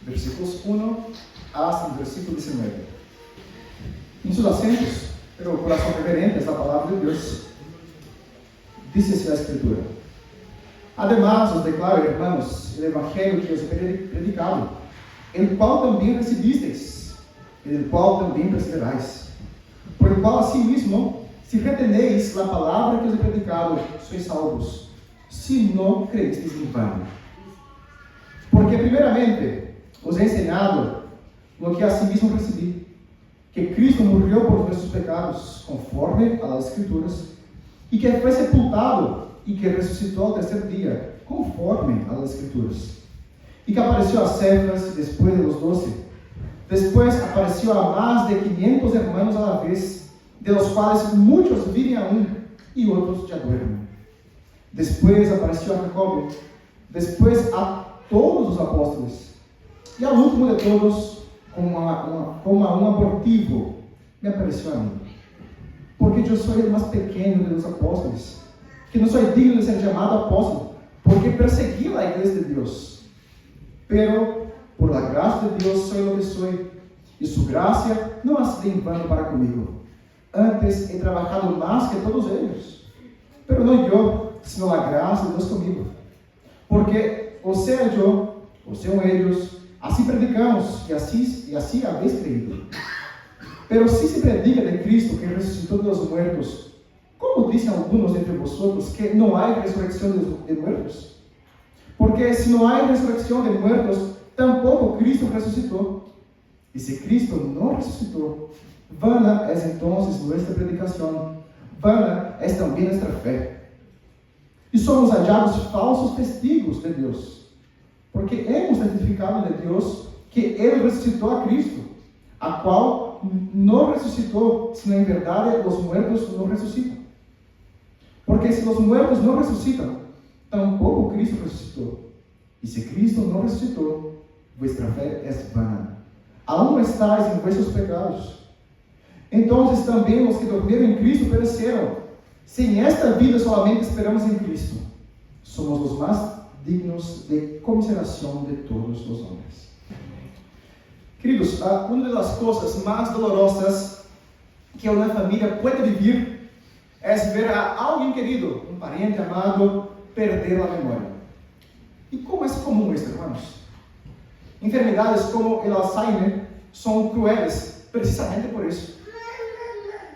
versículos 1 hasta el versículo 19. En sus acentos, pero corazón reverente es la palabra de Dios, dice la Escritura. Además, os declaro, hermanos, el evangelio que os he predicado, el cual también recibisteis, en el cual también perseveráis, por el cual asimismo, si retenéis la palabra que os he predicado, sois salvos, si no creísteis en vano. Porque primeramente os he enseñado lo que asimismo recibí, que Cristo murió por nuestros pecados, conforme a las Escrituras, y que fue sepultado y que resucitó al tercer día, conforme a las Escrituras, y que apareció a Cefas después de los 12. Después apareció a más de 500 hermanos a la vez, de los cuales muchos viven aún y otros ya duermen. Después apareció a Jacobo, después a todos los apóstoles, y al último de todos, como a un abortivo, me apareció a mí. Porque yo soy el más pequeño de los apóstoles, que no soy digno de ser llamado apóstol, porque perseguí la iglesia de Dios. Pero por la gracia de Dios soy lo que soy, y su gracia no ha sido en vano para conmigo. Antes he trabajado más que todos ellos, pero no yo, sino la gracia de Dios conmigo. Porque o sea yo, o sean ellos, así predicamos, y así habéis creído. Pero si se predica de Cristo que resucitó de los muertos, ¿cómo dicen algunos entre vosotros que no hay resurrección de muertos? Porque si no hay resurrección de muertos, tampoco Cristo resucitó. Y si Cristo no resucitó, vana es entonces nuestra predicación, vana es también nuestra fe. Y somos hallados falsos testigos de Dios, porque hemos testificado de Dios que Él resucitó a Cristo, a cual no resucitó, sino en verdad los muertos no resucitan. Porque si los muertos no resucitan, tampoco Cristo resucitó. Y si Cristo no resucitó, vuestra fe es vana. Aún estáis en vuestros pecados. Entonces también los que durmieron en Cristo perecieron. Si en esta vida solamente esperamos en Cristo, somos los más dignos de conmiseración de todos los hombres. Queridos, una de las cosas más dolorosas que una familia puede vivir es ver a alguien querido, un pariente amado, perder la memoria. ¿Y cómo es común esto, hermanos? Enfermedades como el Alzheimer son crueles precisamente por eso.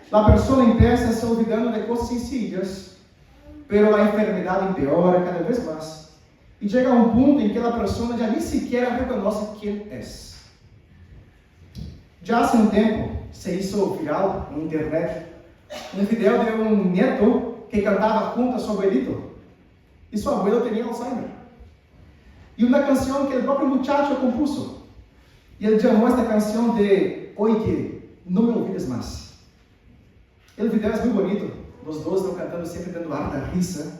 La persona empieza a se olvidando de cosas sencillas, pero la enfermedad empeora cada vez más. Y llega a un punto en que la persona ya ni siquiera reconoce quién es. Ya hace un tiempo se hizo viral en internet un video de un nieto que cantaba junto a su abuelito. Y su abuelo tenía Alzheimer. Y una canción que el propio muchacho compuso. Y él llamó esta canción de Oye, no me olvides más. El video es muy bonito. Los dos están cantando siempre dando harta risa.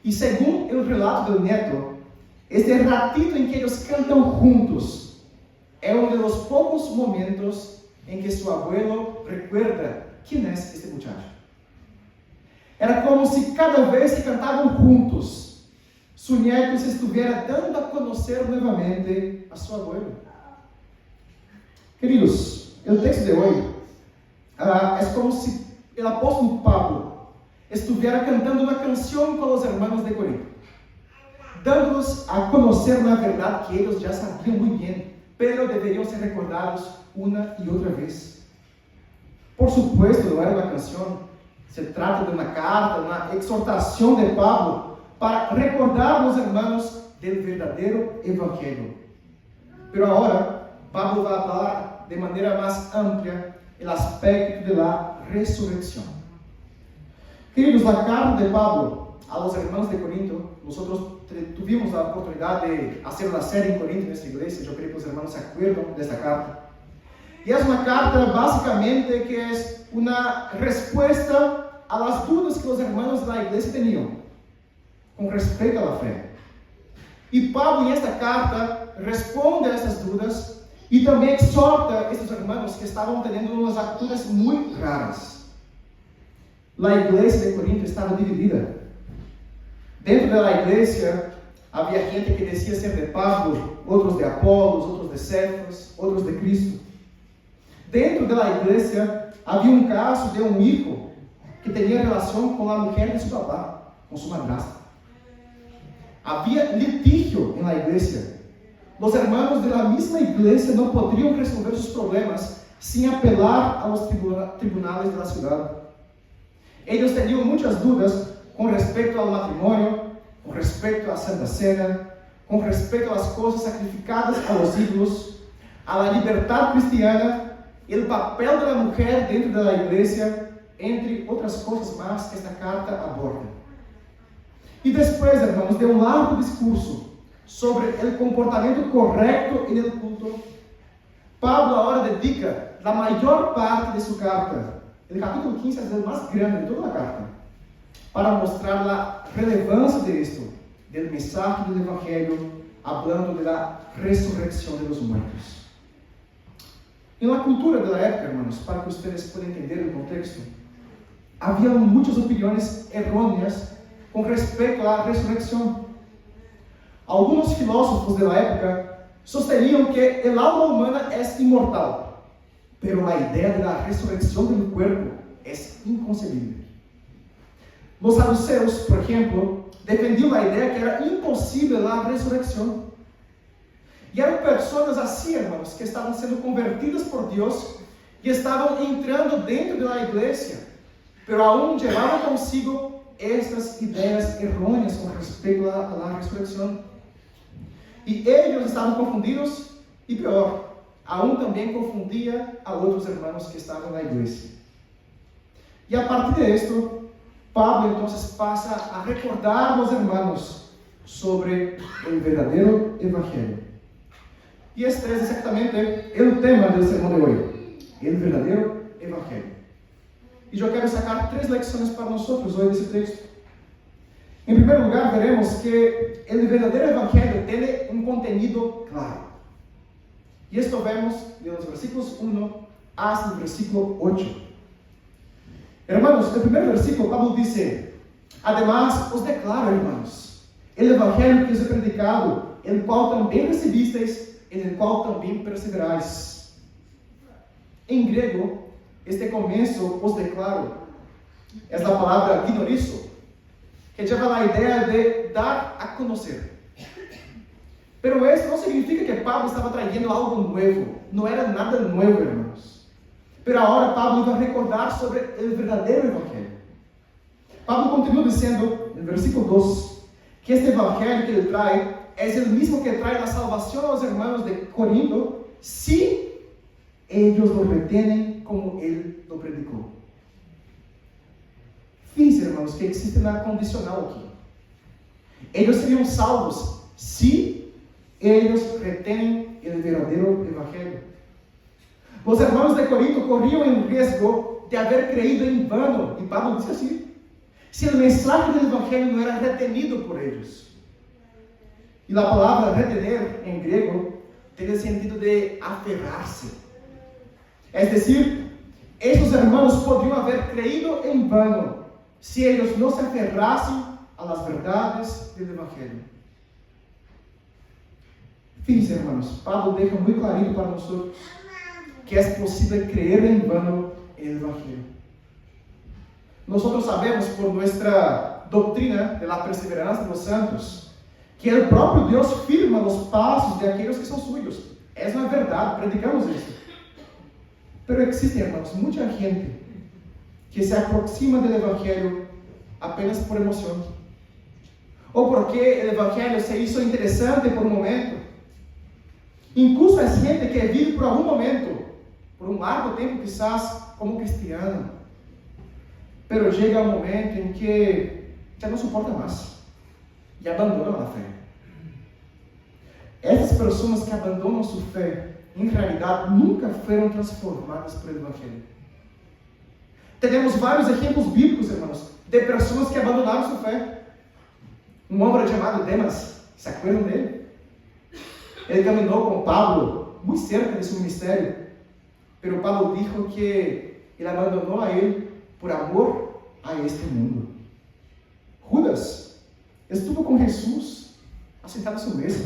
Y según el relato del nieto, este ratito en que ellos cantan juntos es uno de los pocos momentos en que su abuelo recuerda quién es este muchacho. Era como si cada vez que cantaban juntos, su nieto se estuviera dando a conocer nuevamente a su abuelo. Queridos, el texto de hoy es como si el apóstol Pablo estuviera cantando una canción con los hermanos de Corinto, dándolos a conocer una verdad que ellos ya sabían muy bien, pero deberían ser recordados una y otra vez. Por supuesto, no era una canción, se trata de una carta, una exhortación de Pablo para recordar a los hermanos del verdadero evangelio. Pero ahora, Pablo va a hablar de manera más amplia el aspecto de la resurrección. Queridos, la carta de Pablo a los hermanos de Corinto, nosotros tuvimos la oportunidad de hacer una serie en Corinto en nuestra iglesia. Yo creo que los hermanos se acuerdan de esta carta. Y es una carta básicamente que es una respuesta a las dudas que los hermanos de la iglesia tenían con respecto a la fe. Y Pablo en esta carta responde a estas dudas y también exhorta a estos hermanos que estaban teniendo unas actitudes muy raras. La iglesia de Corinto estaba dividida. Dentro de la iglesia Havia gente que decía ser de Pablo, outros de Apolos, outros de Cefas, outros de Cristo. Dentro da igreja havia um caso de um hijo que tinha relação com a mulher de seu papá, com sua madrasta. Havia litígio na igreja. Os hermanos da mesma igreja não poderiam resolver seus problemas sem apelar aos tribunais da cidade. Eles tinham muitas dúvidas com respeito ao matrimônio, com respeito à Santa Cena, com respeito às coisas sacrificadas aos ídolos, à liberdade cristiana, e o papel da mulher dentro da igreja, entre outras coisas mais que esta carta aborda. E depois, irmãos, de um largo discurso sobre o comportamento correto no culto, Pablo agora dedica a maior parte de sua carta, o capítulo 15 é o mais grande de toda a carta, para mostrar a relevância disto, do mensagem do Evangelho, falando da ressurreição de los muertos. Na cultura da época, irmãos, para que vocês possam entender o contexto, havia muitas opiniões errôneas com respeito à ressurreição. Alguns filósofos da época sosteniam que a alma humana é imortal, mas a ideia da ressurreição do corpo é inconcebível. Os saduceus, por exemplo, defendiam a ideia que era impossível a ressurreição. E eram pessoas assim, irmãos, que estavam sendo convertidas por Deus e estavam entrando dentro da igreja, mas aún levavam consigo estas ideias errôneas com respeito à ressurreição. E eles estavam confundidos, e pior, aún também confundia a outros irmãos que estavam na igreja. E a partir disto, Pablo então passa a recordar aos irmãos sobre o verdadeiro evangelho. E este é exatamente o tema do sermão de hoje, o verdadeiro evangelho. E eu quero sacar 3 lições para nós hoje desse texto. Em primeiro lugar, veremos que o verdadeiro evangelho tem um contenido claro. E isto vemos nos versículos 1 hasta o versículo 8. Hermanos, no primeiro versículo, Pablo diz: además, os declaro, hermanos, o evangelho que os he predicado, el qual também recebisteis, en el qual também perseverais. Em grego, este começo, os declaro, é a palavra dinorizo, que lleva a ideia de dar a conhecer. Pero isso não significa que Pablo estava trazendo algo novo. Não era nada novo, irmãos. Pero agora Pablo vai recordar sobre o verdadeiro evangelho. Pablo continua dizendo, no versículo 2, que este evangelho que ele traz é o mesmo que traz a salvação aos irmãos de Corinto, se eles lo retêm como ele lo predicou. Fíjense, irmãos, que existe uma condicional aqui. Eles seriam salvos se eles retêm o verdadeiro evangelho. Os irmãos de Corinto corriam em risco de haver creído em vano, e Pablo disse assim: se o mensagem do evangelho não era retenido por eles. E a palavra retener em grego tem o sentido de aferrar-se. É decir, esses irmãos poderiam haver creído em vano se eles não se aferrassem às verdades do evangelho. Fíjense, irmãos, Pablo deixa muito clarinho para nós que é possível crer em vano no evangelho. Nós sabemos por nossa doutrina de la perseverança dos santos que o próprio Deus firma os passos de aqueles que são suyos. Essa não é verdade, predicamos isso. Mas existe, irmãos, muita gente que se aproxima do evangelho apenas por emoção, ou porque o evangelho se hizo interessante por um momento. Incluso é gente que vive por algum momento, por um largo tempo quizás, como cristiano, mas chega um momento em que já não suporta mais e abandonam a fé. Essas pessoas que abandonam sua fé, em realidade, nunca foram transformadas pelo evangelho. Temos vários exemplos bíblicos, irmãos, de pessoas que abandonaram sua fé. Um homem chamado Demas, se acuerdam dele? Ele caminhou com Pablo muito cerca de seu ministério, mas Pablo dijo que ele abandonou a ele por amor a este mundo. Judas estuvo com Jesus, assentado a su mesa.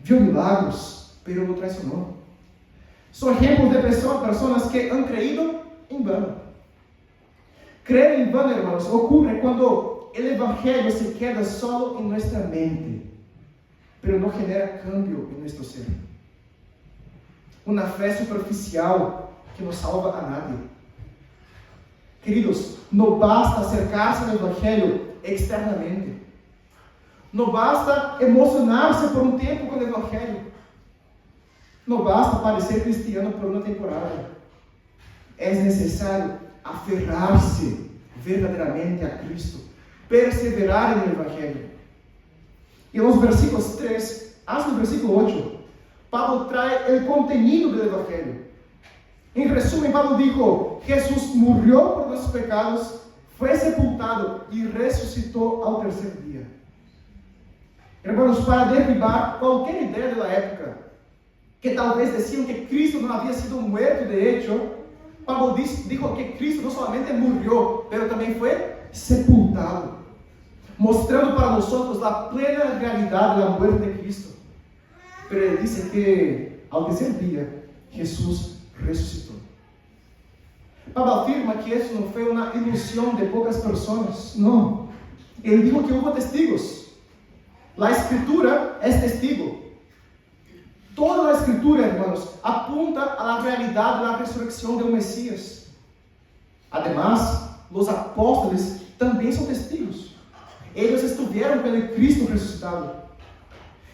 Vio milagros, pero lo traicionó. Son ejemplos de personas que han creído en vano. Creer en vano, hermanos, ocurre cuando el Evangelio se queda solo en nuestra mente, pero no genera cambio en nuestro ser. Una fe superficial que no salva a nadie. Queridos, no basta acercarse al Evangelio externamente. No basta emocionarse por un tiempo con el Evangelio. No basta parecer cristiano por una temporada. Es necesario aferrar-se verdadeiramente a Cristo, perseverar en el Evangelio. Y en los versículos 3 hasta el versículo 8, Pablo trae el contenido del Evangelio. En resumen, Pablo dijo: Jesús murió por nuestros pecados, fue sepultado y resucitó al tercer día. Hermanos, para derribar cualquier idea de la época, que talvez decían que Cristo no había sido muerto de hecho, Pablo dijo que Cristo no solamente murió, pero también fue sepultado, mostrando para nosotros la plena realidad de la muerte de Cristo. Pero él dice que al tercer día Jesús resucitó. Pablo afirma que eso no fue una ilusión de pocas personas, no. Él dijo que hubo testigos. La Escritura es testigo. Toda la Escritura, hermanos, apunta a la realidad de la resurrección del Mesías. Además, los apóstoles también son testigos. Ellos estuvieron con el Cristo resucitado.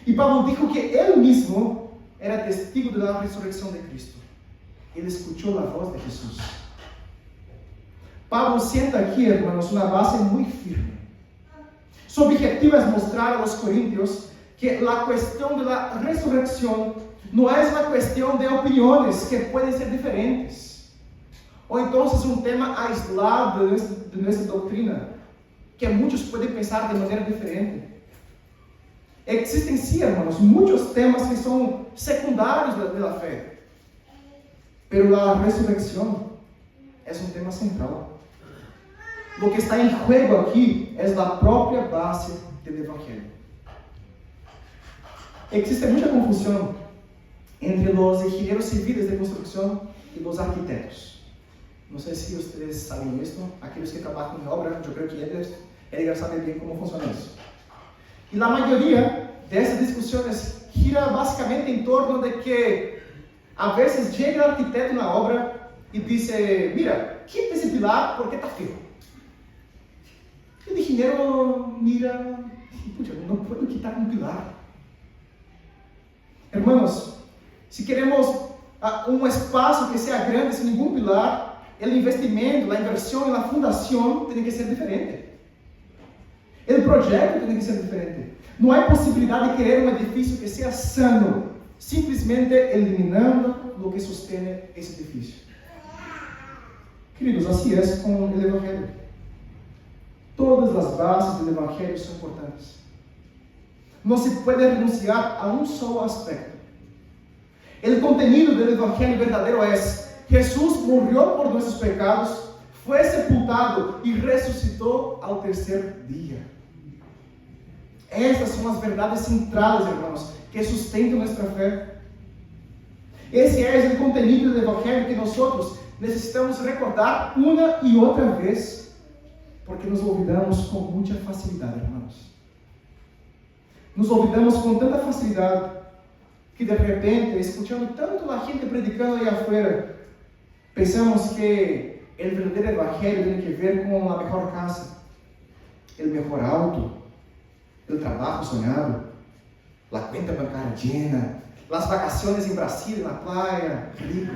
Y Pablo dijo que él mismo era testigo de la resurrección de Cristo. Él escuchó la voz de Jesús. Pablo sienta aquí, hermanos, una base muy firme. Su objetivo es mostrar a los corintios que la cuestión de la resurrección no es una cuestión de opiniones que pueden ser diferentes, o entonces un tema aislado de nuestra doctrina, que muchos pueden pensar de manera diferente. Existen, sí, hermanos, muchos temas que son secundarios de la fe, pero la resurrección es un tema central. Lo que está en juego aquí es la propia base del Evangelio. Existe mucha confusión entre los ingenieros civiles de construcción y los arquitectos. No sé si ustedes saben esto. Aquellos que trabajan en obra, yo creo que ellos saben bien cómo funciona eso. Y la mayoría de esas discusiones gira básicamente en torno de que a veces llega el arquitecto en la obra y dice: mira, quita ese pilar porque está feo. El ingeniero mira y pucha, no puedo quitar un pilar. Hermanos, si queremos un espacio que sea grande sin ningún pilar, el investimento, la inversión en la fundación tiene que ser diferente. El proyecto tiene que ser diferente. No hay posibilidad de querer un edificio que sea sano, simplesmente eliminando lo que sostiene ese edificio. Queridos, así es con el Evangelio. Todas las bases del Evangelio son importantes. No se puede renunciar a un solo aspecto. El contenido del Evangelio verdadero es: Jesús murió por nuestros pecados, fue sepultado y resucitó al tercer día. Estas son las verdades centrales, hermanos, que sustentan nuestra fe. Ese es el contenido del Evangelio que nosotros necesitamos recordar una y otra vez, porque nos olvidamos con mucha facilidad, hermanos. Nos olvidamos con tanta facilidad que de repente, escuchando tanto la gente predicando ahí afuera, pensamos que el verdadero Evangelio tiene que ver con la mejor casa, el mejor auto, el trabajo soñado, la cuenta bancaria llena, las vacaciones en Brasil, en la playa, rico.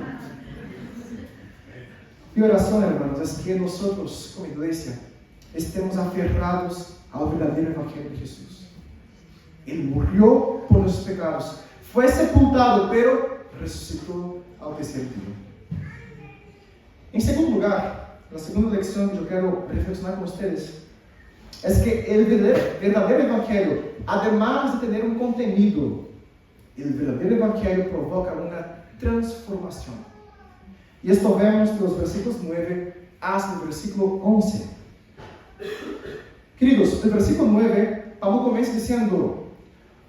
Mi oración, hermanos, es que nosotros, como iglesia, estemos aferrados al verdadero Evangelio de Jesús. Él murió por nuestros pecados, fue sepultado, pero resucitó al tercer día. En segundo lugar, la segunda lección que yo quiero reflexionar con ustedes es que el verdadero Evangelio, además de tener un contenido, el verdadero Evangelio provoca una transformación. Y esto vemos de los versículos 9 hasta el versículo 11. Queridos, el versículo 9, Pablo comienza diciendo: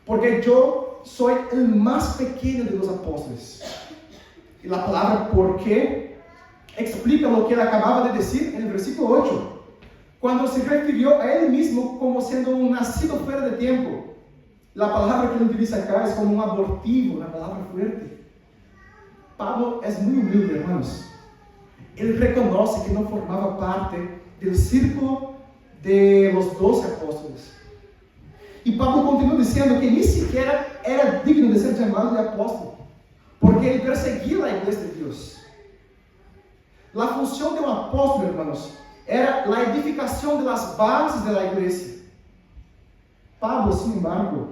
porque yo soy el más pequeño de los apóstoles. Y la palabra por qué explica lo que él acababa de decir en el versículo 8, cuando se refirió a él mismo como siendo un nacido fuera de tiempo. La palabra que él utiliza acá es como un abortivo, una palabra fuerte. Pablo es muy humilde, hermanos. Él reconoce que no formaba parte del círculo de los 12 apóstoles. Y Pablo continúa diciendo que ni siquiera era digno de ser llamado de apóstolo, porque él perseguía la iglesia de Dios. La función de un apóstolo, hermanos, era la edificación de las bases de la iglesia. Pablo, sin embargo,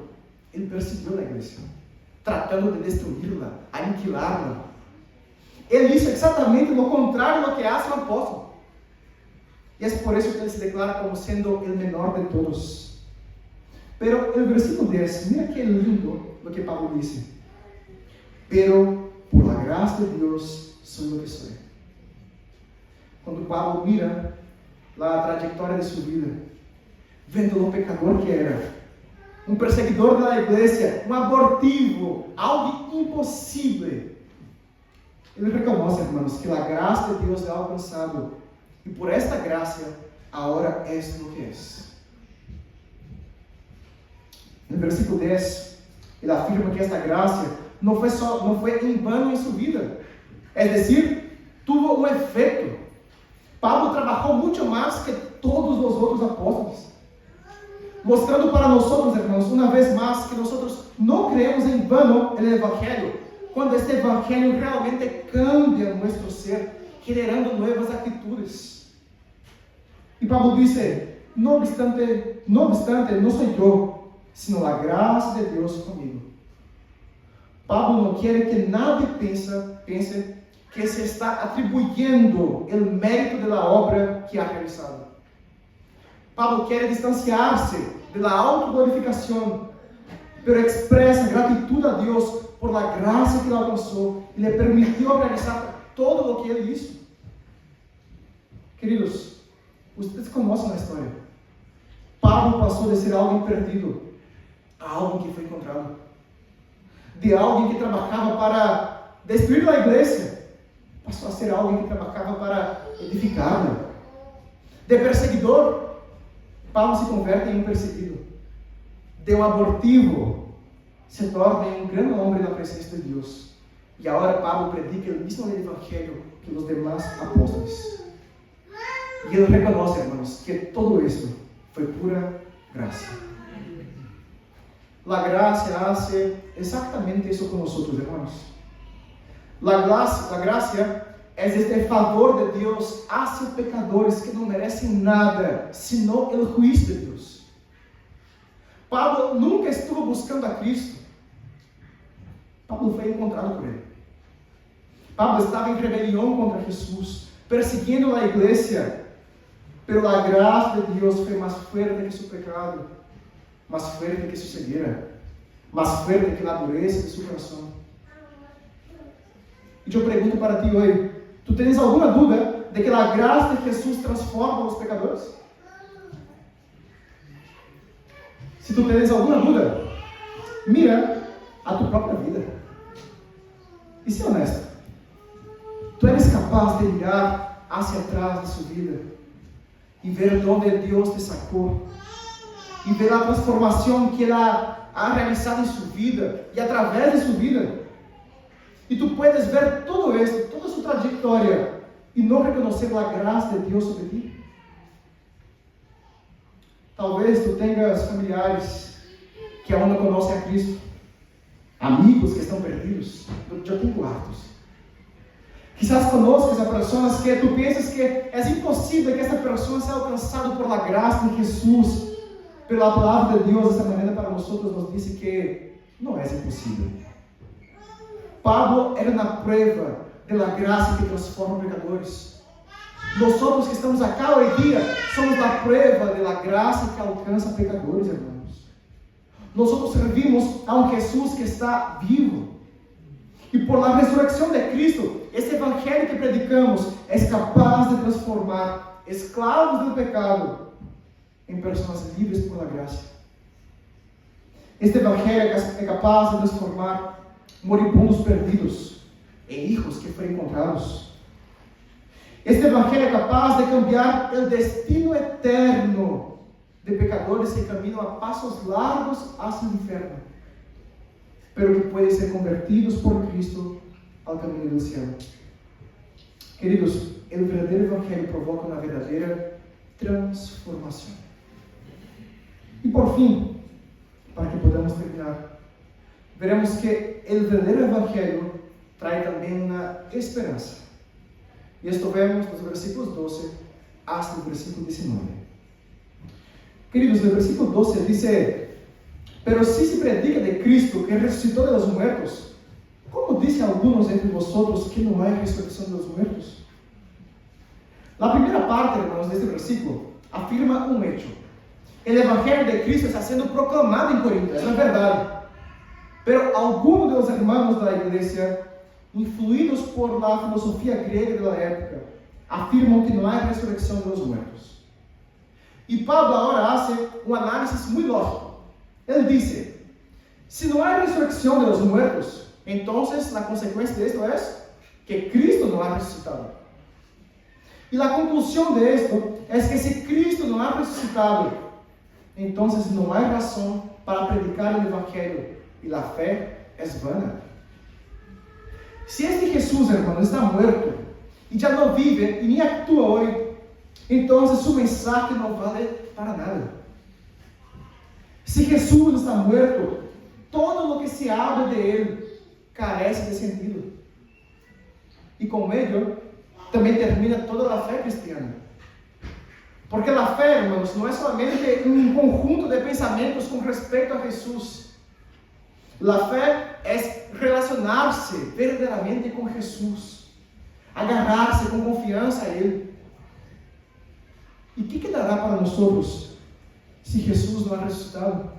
él persiguió la iglesia, tratando de destruirla, aniquilarla. Él hizo exactamente lo contrario de lo que hace un apóstolo. Y es por eso que él se declara como siendo el menor de todos. Pero el versículo 10, mira qué lindo lo que Pablo dice. Pero por la gracia de Dios soy lo que soy. Cuando Pablo mira la trayectoria de su vida, vendo lo pecador que era, un perseguidor de la iglesia, un abortivo, algo imposible, ele reconoce, hermanos, que a graça de Deus é alcançado, e por esta graça, agora é o que é. No versículo 10, ele afirma que esta graça não foi em vano em sua vida, é decir, tuvo um efeito. Pablo trabalhou muito mais que todos os outros apóstolos, mostrando para nós, irmãos, uma vez mais, que nós não creemos em vano no Evangelho, quando este Evangelho realmente cambia nosso ser, generando novas atitudes. E Pablo disse, no obstante, não sou eu, sino a graça de Deus comigo. Pablo não quer que nadie pense que se está atribuindo o mérito da obra que ha realizado. Pablo quer distanciar-se da autoglorificação, pero expressa gratidão a Deus por la graça que ele alcançou e lhe permitiu realizar todo o que ele hizo. Queridos, vocês conhecem a história. Pablo passou de ser alguém perdido a alguém que foi encontrado, de alguém que trabalhava para destruir a igreja, passou a ser alguém que trabalhava para edificá-la. De perseguidor, Pablo se converte em um perseguido. De um abortivo, se torna um grande homem na presença de Deus. E agora Pablo predica o mesmo evangelho que os demais apóstolos. E ele reconhece, irmãos, que todo isso foi pura graça. La gracia hace exactamente isso com nós, irmãos. La gracia é este favor de Deus hacia pecadores que não merecem nada, senão o juízo de Deus. Pablo nunca estuvo buscando a Cristo. Pablo foi encontrado por ele. Pablo estava em rebelião contra Jesus, perseguindo a igreja, pero a graça de Deus foi mais forte que seu pecado, mais forte que sua cegueira, mais forte que a dureza de seu coração. E eu pergunto para ti hoje, tu tens alguma dúvida de que a graça de Jesus transforma os pecadores? Se tu tens alguma dúvida, mira a tua própria vida. E se honesto, tu eres capaz de mirar hacia atrás de sua vida e ver de onde Deus te sacou, e ver a transformação que Ele ha realizado em sua vida e através de sua vida. E tu puedes ver todo isso, toda sua trajetória, e não reconhecer a graça de Deus sobre ti. Talvez tu tenhas familiares que ainda não conhecem a Cristo, amigos que estão perdidos. Eu tenho quartos. Quizás conozcas a pessoas que tu pensas que é impossível que essa pessoa seja alcançada por la graça de Jesus, pela palavra de Deus. Essa maneira para nós nos diz que não é impossível. Pablo era na prova da graça que transforma pecadores. Nós que estamos aqui hoje dia somos a prova da graça que alcança pecadores, irmãos. Nós servimos a um Jesus que está vivo. E por la ressurreição de Cristo, esse evangelho que predicamos é capaz de transformar escravos do pecado em pessoas livres por la graça. Este evangelho é capaz de transformar moribundos perdidos em hijos que foram encontrados. Este evangelho é capaz de cambiar o destino eterno de pecadores que caminham a passos largos hacia o inferno, pero que podem ser convertidos por Cristo ao caminho do céu. Queridos, o verdadeiro evangelho provoca uma verdadeira transformação. E por fim, para que podamos terminar, veremos que o verdadeiro evangelho traz também uma esperança. E isto vemos nos versículos 12 hasta o versículo 19. Queridos, no versículo 12 diz: pero si se predica de Cristo que ressuscitou de los muertos, como dizem alguns entre vosotros que não há ressurreição de los muertos? A primeira parte, hermanos, deste versículo afirma um hecho. O evangelho de Cristo está sendo proclamado em Corinto, é verdade. Pero alguns dos hermanos da igreja, influídos por la filosofia grega da época, afirmam que não há ressurreição de los muertos. E Pablo agora faz um análise muito lógico. Ele diz: se não há ressurreição de los muertos, então a consequência disso é que Cristo não ha ressuscitado. E a conclusão de esto é que se Cristo não ha ressuscitado, então não há razão para predicar o evangelho e a fé é vana. Se este Jesus, hermano, está muerto e já não vive e nem atua hoje, então sua mensagem não vale para nada. Se Jesus está muerto, todo o que se habla de ele carece de sentido. E com ele também termina toda a fé cristiana. Porque a fé, irmãos, não é somente um conjunto de pensamentos com respeito a Jesus. A fé é relacionar-se verdadeiramente com Jesus, agarrar-se com confiança a Ele. E o que dará para nós se Jesus não é ressuscitado?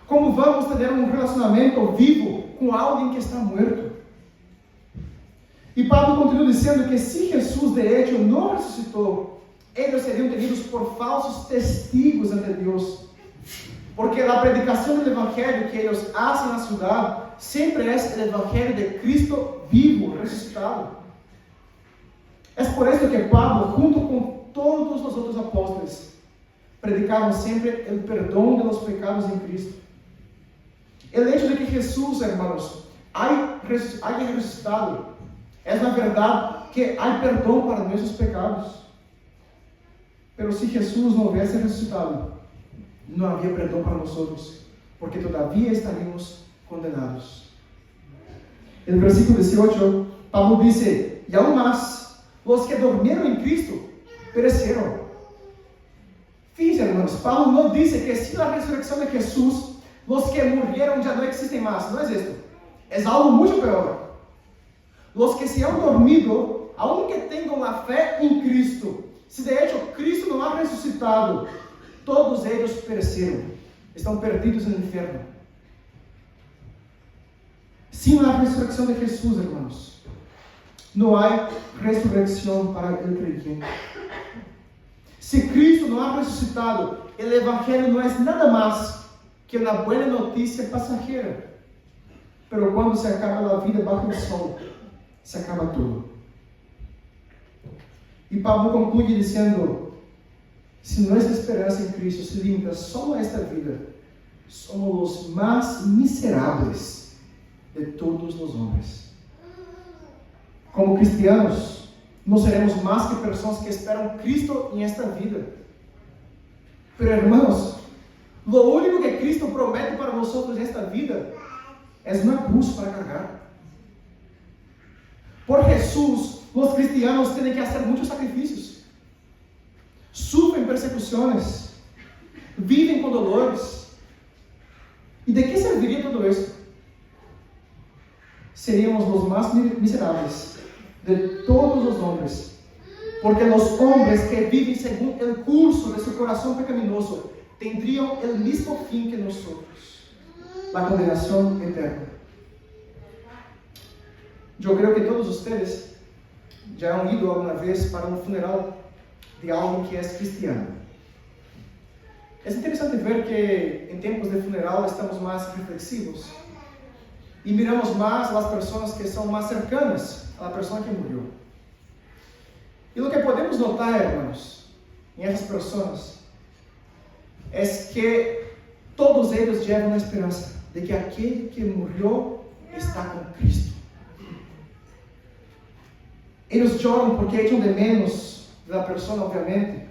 Como vamos ter um relacionamento vivo com alguém que está morto? E Pablo continua dizendo que se Jesus de hecho não ressuscitou, eles seriam tenidos por falsos testigos ante Deus. Porque a predicação do evangelho que eles fazem na cidade sempre é o evangelho de Cristo vivo, ressuscitado. É por isso que Pablo, junto com todos os outros apóstolos, predicavam sempre o perdão de los pecados em Cristo. O hecho de que Jesus, hermanos, haya ressuscitado, é na verdade que há perdão para nossos pecados. Mas se Jesus não houvesse ressuscitado, não havia perdão para nós, porque todavia estaríamos condenados. No versículo 18, Pablo diz: e aún mais, os que dormiram em Cristo pereceram. Fíjense, hermanos, Pablo não diz que sin a ressurreição de Jesus, os que morreram já não existem mais. Não é isso. É algo muito pior. Os que se han dormido, aunque tenham a fé em Cristo, se de hecho Cristo não ha ressuscitado, todos eles pereceram, estão perdidos no inferno. Sem a ressurreição de Jesus, irmãos, não há ressurreição para o crente. Se Cristo não ha ressuscitado, o evangelho não é nada mais que uma boa notícia passageira. Mas quando se acaba a vida bajo o sol, se acaba tudo. E Pablo conclui dizendo: se nossa esperança em Cristo se limita só a esta vida, somos os mais miseráveis de todos os homens. Como cristianos, não seremos mais que pessoas que esperam Cristo em esta vida. Pero, hermanos, o único que Cristo promete para nós nesta vida é uma cruz para carregar. Por Jesus, os cristianos têm que fazer muitos sacrifícios, sofrem persecuções, vivem com dolores. E de que serviria tudo isso? Seríamos os mais miseráveis de todos os homens, porque os homens que vivem segundo o curso de seu coração pecaminoso teriam o mesmo fim que nós, a condenação eterna. Eu creio que todos vocês já han ido alguma vez para um funeral de alguém que é cristiano. É interessante ver que em tempos de funeral estamos mais reflexivos e miramos mais as pessoas que são mais cercanas à pessoa que morreu. E o que podemos notar, irmãos, em essas pessoas, é que todos eles levam a esperança de que aquele que morreu está com Cristo. Eles choram porque echam de menos da pessoa, obviamente,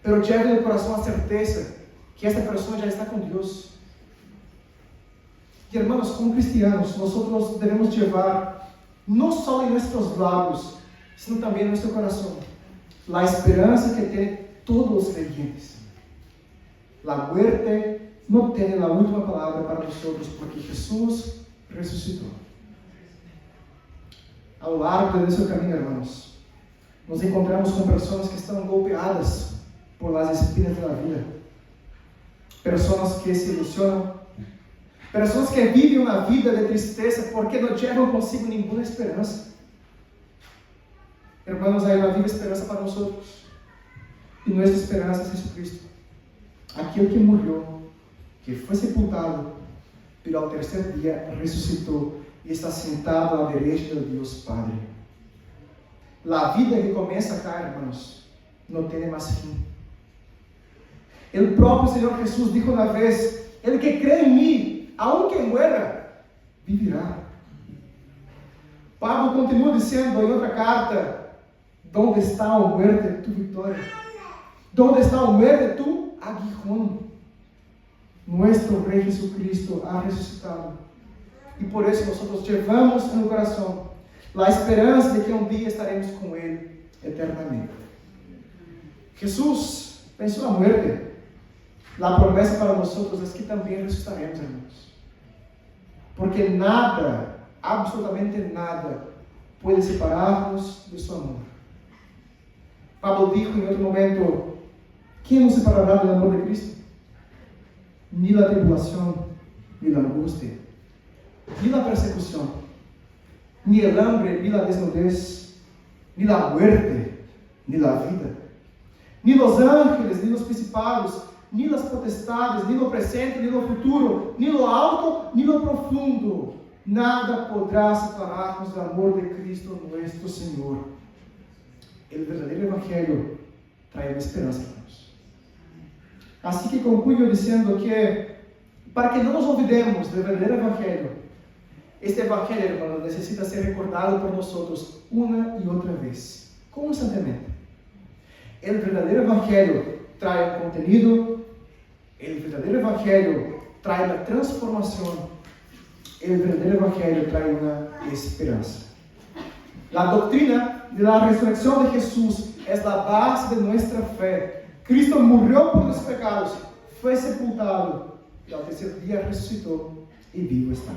mas levam no coração a certeza que esta pessoa já está com Deus. E, irmãos, como cristianos, nós devemos levar, não só em nossos lábios, sino também em nosso coração, a esperança que tem todos os creyentes. A muerte não tem a última palavra para nós, porque Jesus ressuscitou. Ao largo desse caminho, irmãos, nos encontramos com pessoas que estão golpeadas por las espinas da vida, pessoas que se ilusionam, pessoas que vivem uma vida de tristeza porque não levam consigo nenhuma esperança. Irmãos, há uma viva esperança para nós outros, e nossa esperança é Jesucristo, aquele que morreu, que foi sepultado, e ao terceiro dia ressuscitou e está sentado à direita de Deus Padre. A vida que começa acá, irmãos, não tem mais fim. O próprio Senhor Jesus disse uma vez: ele que crê em mim, aunque muera, vivirá. Pablo continua dizendo em outra carta: ¿dónde está, oh muerte, tu vitória? ¿Dónde está, oh muerte, tu aguijón? Nuestro Rei Jesucristo ha ressuscitado. E por isso nós levamos no coração a esperança de que um dia estaremos com Ele eternamente. Jesus venceu a muerte. A promessa para nós é que também ressuscitaremos, irmãos. Porque nada, absolutamente nada, pode separar-nos de seu amor. Pablo dijo em outro momento: quem nos separará do amor de Cristo? Ni la tribulação, ni la angústia, ni la persecução, ni el hambre, ni la desnudez, ni la muerte, ni la vida, ni los ángeles, ni los principados, ni las potestades, ni lo presente, ni lo futuro, ni lo alto, ni lo profundo, nada podrá separar-nos do amor de Cristo nuestro Senhor. O verdadeiro Evangelho traz uma esperança para nós. Assim que concluo dizendo que, para que não nos olvidemos do verdadeiro Evangelho, este Evangelho, irmãos, necessita ser recordado por nós uma e outra vez, constantemente. O verdadeiro Evangelho traz um conteúdo, o verdadeiro Evangelho traz uma transformação, o verdadeiro Evangelho traz uma esperança. A doutrina da ressurreição de Jesus é a base de nossa fé. Cristo morreu por os pecados, foi sepultado e ao terceiro dia ressuscitou e vivo está.